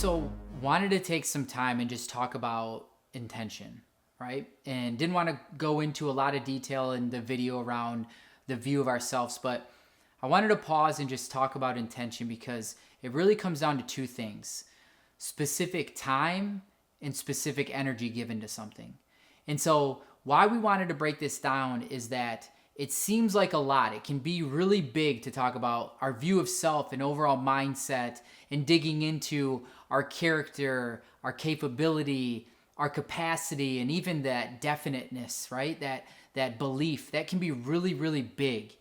So wanted to take some time and just talk about intention, right? And didn't want to go into a lot of detail in the video around the view of ourselves, but I wanted to pause and just talk about intention because it really comes down to two things: specific time and specific energy given to something. And so why we wanted to break this down is that it seems like a lot. It can be really big to talk about our view of self and overall mindset and digging into our character, our capability, our capacity, and even that definiteness, right? That belief that can be really, really big.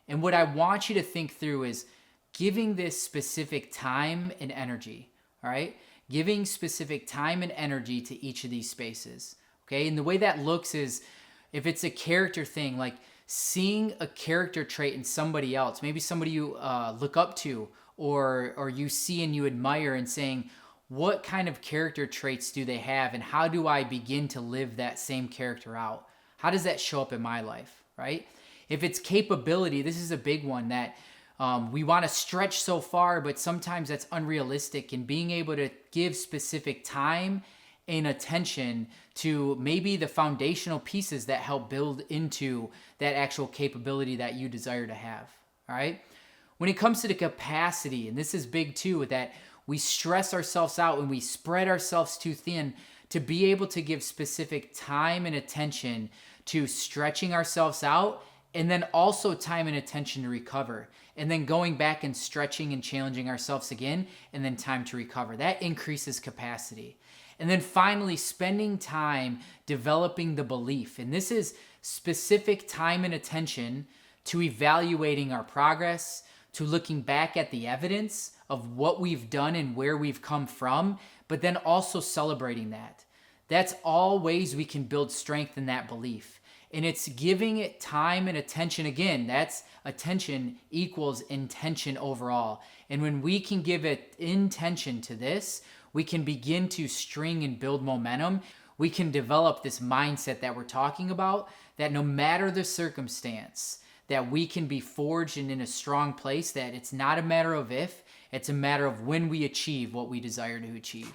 And what I want you to think through is giving this specific time and energy, all right? Giving specific time and energy to each of these spaces, okay? And the way that looks is if it's a character thing, like seeing a character trait in somebody else, maybe somebody you look up to or you see and you admire, and saying, what kind of character traits do they have and how do I begin to live that same character out? How does that show up in my life, right? If it's capability, this is a big one that we want to stretch so far, but sometimes that's unrealistic. And being able to give specific time and attention to maybe the foundational pieces that help build into that actual capability that you desire to have, all right? When it comes to the capacity, and this is big too, that we stress ourselves out and we spread ourselves too thin to be able to give specific time and attention to stretching ourselves out, and then also time and attention to recover, and then going back and stretching and challenging ourselves again, and then time to recover. That increases capacity. And then finally, spending time developing the belief. And this is specific time and attention to evaluating our progress, to looking back at the evidence of what we've done and where we've come from, but then also celebrating that. That's all ways we can build strength in that belief. And it's giving it time and attention. Again, that's attention equals intention overall. And when we can give it intention to this, we can begin to string and build momentum. We can develop this mindset that we're talking about, that no matter the circumstance, that we can be forged and in a strong place, that it's not a matter of if, it's a matter of when we achieve what we desire to achieve.